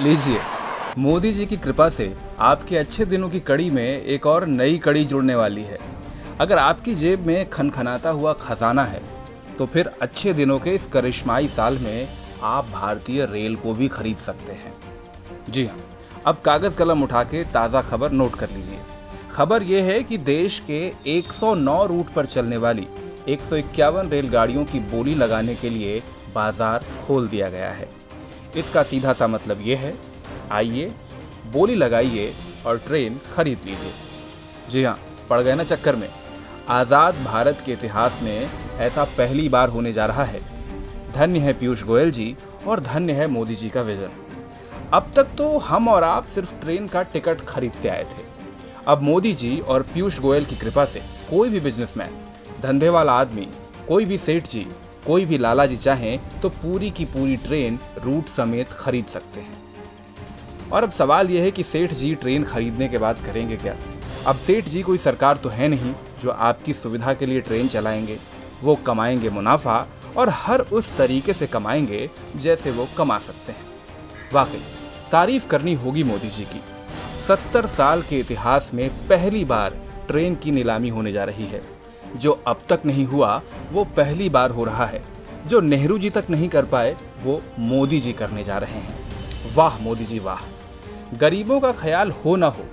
लीजिए, मोदी जी की कृपा से आपके अच्छे दिनों की कड़ी में एक और नई कड़ी जुड़ने वाली है। अगर आपकी जेब में खनखनाता हुआ खजाना है तो फिर अच्छे दिनों के इस करिश्माई साल में आप भारतीय रेल को भी खरीद सकते हैं। जी हाँ, अब कागज कलम उठा के ताज़ा खबर नोट कर लीजिए। खबर यह है कि देश के 109 रूट पर चलने वाली 151 रेलगाड़ियों की बोली लगाने के लिए बाजार खोल दिया गया है। इसका सीधा सा मतलब ये है, आइए बोली लगाइए और ट्रेन खरीद लीजिए। जी हाँ, पड़ गए ना चक्कर में। आज़ाद भारत के इतिहास में ऐसा पहली बार होने जा रहा है। धन्य है पीयूष गोयल जी और धन्य है मोदी जी का विजन। अब तक तो हम और आप सिर्फ ट्रेन का टिकट खरीदते आए थे। अब मोदी जी और पीयूष गोयल की कृपा से कोई भी बिजनेसमैन, धंधे वाला आदमी, कोई भी सेठ जी, कोई भी लाला जी चाहें तो पूरी की पूरी ट्रेन रूट समेत खरीद सकते हैं। और अब सवाल यह है कि सेठ जी ट्रेन खरीदने के बाद करेंगे क्या? अब सेठ जी कोई सरकार तो है नहीं जो आपकी सुविधा के लिए ट्रेन चलाएंगे। वो कमाएंगे मुनाफा और हर उस तरीके से कमाएंगे जैसे वो कमा सकते हैं। वाकई तारीफ करनी होगी मोदी जी की। 70 साल के इतिहास में पहली बार ट्रेन की नीलामी होने जा रही है। जो अब तक नहीं हुआ वो पहली बार हो रहा है। जो नेहरू जी तक नहीं कर पाए वो मोदी जी करने जा रहे हैं। वाह मोदी जी वाह। गरीबों का ख्याल हो ना हो,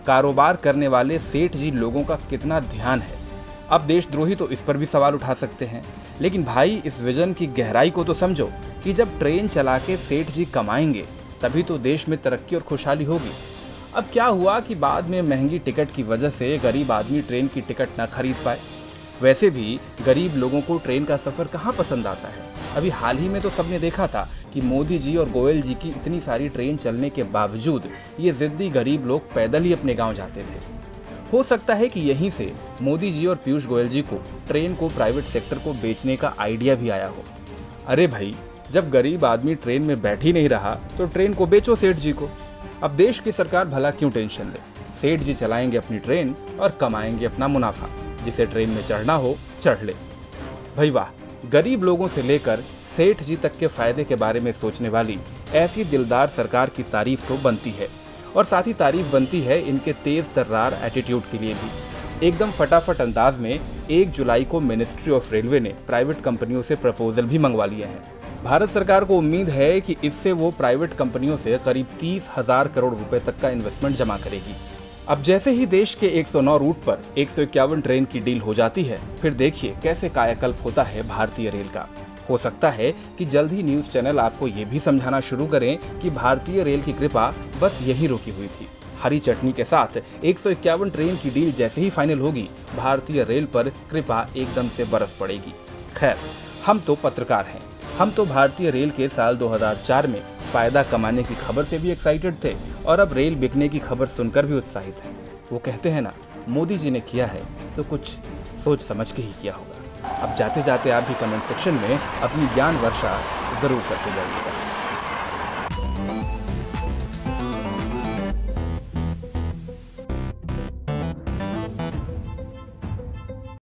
कारोबार करने वाले सेठ जी लोगों का कितना ध्यान है। अब देशद्रोही तो इस पर भी सवाल उठा सकते हैं, लेकिन भाई इस विजन की गहराई को तो समझो कि जब ट्रेन चला के सेठ जी कमाएंगे तभी तो देश में तरक्की और खुशहाली होगी। अब क्या हुआ कि बाद में महंगी टिकट की वजह से गरीब आदमी ट्रेन की टिकट ना खरीद पाए। वैसे भी गरीब लोगों को ट्रेन का सफ़र कहाँ पसंद आता है। अभी हाल ही में तो सबने देखा था कि मोदी जी और गोयल जी की इतनी सारी ट्रेन चलने के बावजूद ये ज़िद्दी गरीब लोग पैदल ही अपने गांव जाते थे। हो सकता है कि यहीं से मोदी जी और पीयूष गोयल जी को ट्रेन को प्राइवेट सेक्टर को बेचने का आइडिया भी आया हो। अरे भाई, जब गरीब आदमी ट्रेन में बैठ ही नहीं रहा तो ट्रेन को बेचो सेठ जी को। अब देश की सरकार भला क्यों टेंशन ले। सेठ जी चलाएंगे अपनी ट्रेन और कमाएंगे अपना मुनाफा। जिसे ट्रेन में चढ़ना हो चढ़ ले। भाई वाह, गरीब लोगों से लेकर सेठ जी तक के फायदे के बारे में सोचने वाली ऐसी दिलदार सरकार की तारीफ तो बनती है। और साथ ही तारीफ बनती है इनके तेज तर्रार एटीट्यूड के लिए भी। एकदम फटाफट अंदाज में 1 जुलाई को मिनिस्ट्री ऑफ रेलवे ने प्राइवेट कंपनियों से प्रपोजल भी मंगवा लिए हैं। भारत सरकार को उम्मीद है कि इससे वो प्राइवेट कंपनियों से करीब 30,000 करोड़ रुपए तक का इन्वेस्टमेंट जमा करेगी। अब जैसे ही देश के 109 रूट पर 151 ट्रेन की डील हो जाती है, फिर देखिए कैसे कायाकल्प होता है भारतीय रेल का। हो सकता है कि जल्द ही न्यूज़ चैनल आपको ये भी समझाना शुरू करें कि भारतीय रेल की कृपा बस यहीं रुकी हुई थी। हरी चटनी के साथ 151 ट्रेन की डील जैसे ही फाइनल होगी, भारतीय रेल पर कृपा एकदम से बरस पड़ेगी। खैर, हम तो पत्रकार हैं। हम तो भारतीय रेल के साल 2004 में फायदा कमाने की खबर से भी एक्साइटेड थे और अब रेल बिकने की खबर सुनकर भी उत्साहित हैं। वो कहते हैं ना, मोदी जी ने किया है तो कुछ सोच समझ के ही किया होगा। अब जाते जाते आप भी कमेंट सेक्शन में अपनी ज्ञान वर्षा जरूर करते जाइएगा।